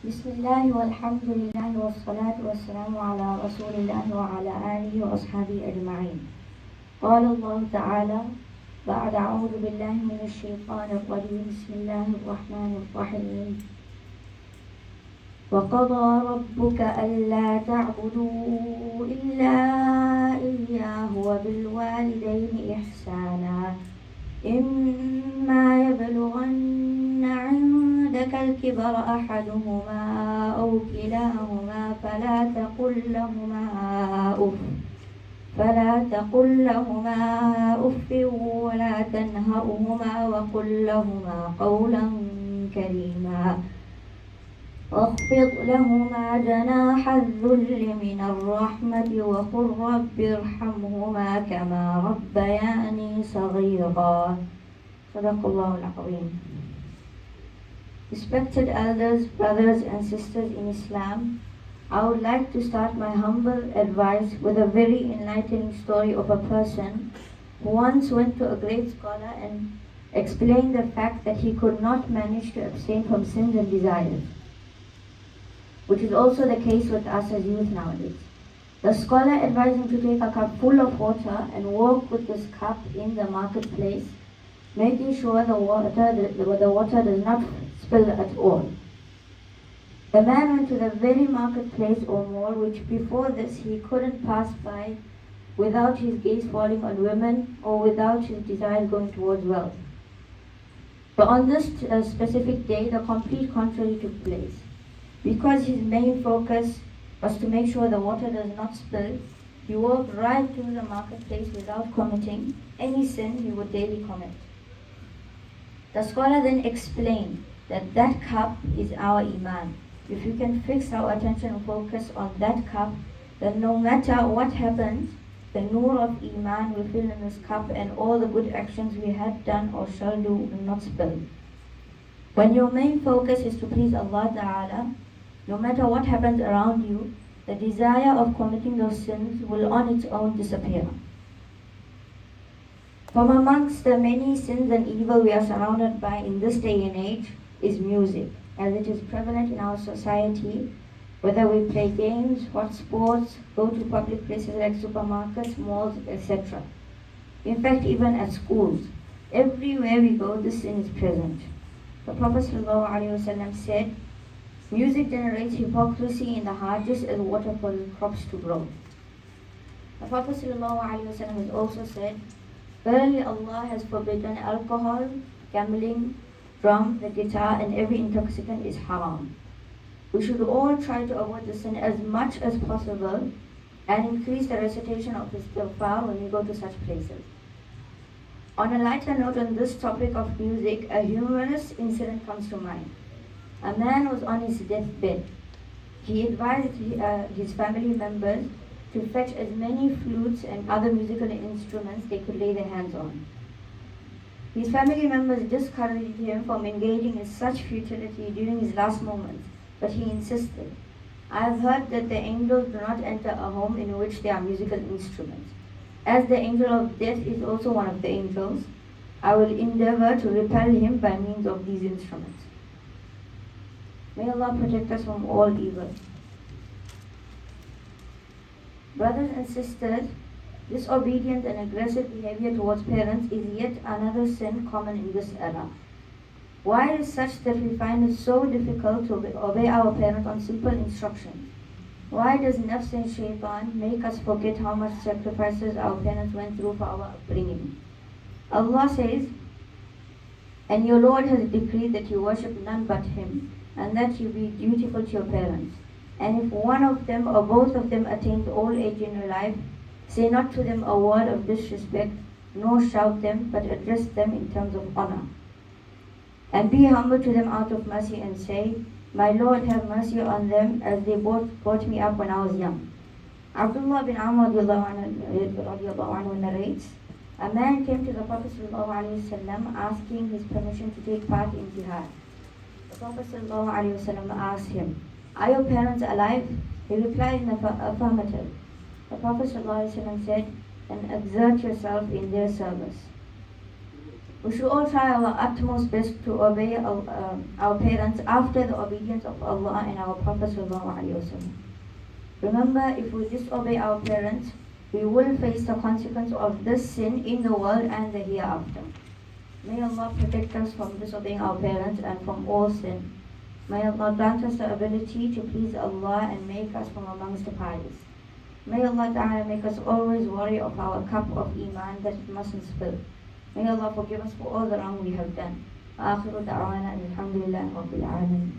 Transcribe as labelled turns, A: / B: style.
A: Bismillah walhamdulillah wassalatu wassalamu ala rasulillah wa ala alihi wa ashabihi ajma'in. قال الله تعالى بعد أعوذ بالله من الشيطان الرجيم بسم الله الرحمن الرحيم وقضى ربك ألا تعبدوا إلا إياه وبالوالدين إحسانا إما يبلغن عندك الكبر أحدهما أو كلاهما فلا تقل لهما أف ولا تنهرهما وقل لهما قولا كريما واخفض لهما جناح الذل من الرحمة وقل رب ارحمهما كما ربياني صغيرا. صدق الله العظيم. Respected elders, brothers and sisters in Islam, I would like to start my humble advice with a very enlightening story of a person who once went to a great scholar and explained the fact that he could not manage to abstain from sins and desires, which is also the case with us as youth nowadays. The scholar advised him to take a cup full of water and walk with this cup in the marketplace, making sure the water does not spill at all. The man went to the very marketplace or mall which before this he couldn't pass by without his gaze falling on women or without his desires going towards wealth. But on this specific day, the complete contrary took place. Because his main focus was to make sure the water does not spill, he walked right through the marketplace without committing any sin he would daily commit. The scholar then explained that that cup is our iman. If you can fix our attention and focus on that cup, then no matter what happens, the nur of iman will fill in this cup and all the good actions we had done or shall do will not spill. When your main focus is to please Allah Ta'ala, no matter what happens around you, the desire of committing those sins will on its own disappear. From amongst the many sins and evil we are surrounded by in this day and age is music, as it is prevalent in our society, whether we play games, watch sports, go to public places like supermarkets, malls, etc. In fact, even at schools, everywhere we go, this sin is present. The Prophet ﷺ said, music generates hypocrisy in the heart just as water causes crops to grow. The Prophet ﷺ has also said, verily Allah has forbidden alcohol, gambling, drum, the guitar, and every intoxicant is haram. We should all try to avoid the sin as much as possible and increase the recitation of istighfar when we go to such places. On a lighter note on this topic of music, a humorous incident comes to mind. A man was on his deathbed. He advised his family members to fetch as many flutes and other musical instruments they could lay their hands on. His family members discouraged him from engaging in such futility during his last moments, but he insisted. I have heard that the angels do not enter a home in which there are musical instruments. As the angel of death is also one of the angels, I will endeavor to repel him by means of these instruments. May Allah protect us from all evil. Brothers and sisters, disobedient and aggressive behavior towards parents is yet another sin common in this era. Why is such that we find it so difficult to obey our parents on simple instructions? Why does nafs and shaitan make us forget how much sacrifices our parents went through for our upbringing? Allah says, and your Lord has decreed that you worship none but Him, and that you be dutiful to your parents. And if one of them or both of them attains old age in your life, say not to them a word of disrespect, nor shout them, but address them in terms of honor. And be humble to them out of mercy and say, my Lord, have mercy on them as they both brought me up when I was young. Abdullah bin Amr radiallahu anhu narrates, a man came to the Prophet ﷺ asking his permission to take part in jihad. The Prophet ﷺ asked him, are your parents alive? He replied in the affirmative. The Prophet ﷺ said, then exert yourself in their service. We should all try our utmost best to obey our parents after the obedience of Allah and our Prophet sallallahu alaihi wasallam. Remember, if we disobey our parents, we will face the consequence of this sin in the world and the hereafter. May Allah protect us from disobeying our parents and from all sin. May Allah grant us the ability to please Allah and make us from amongst the pious. May Allah Ta'ala make us always worry of our cup of Iman that it mustn't spill. May Allah forgive us for all the wrong we have done. آخر دعوانا الحمد لله رب العالمين.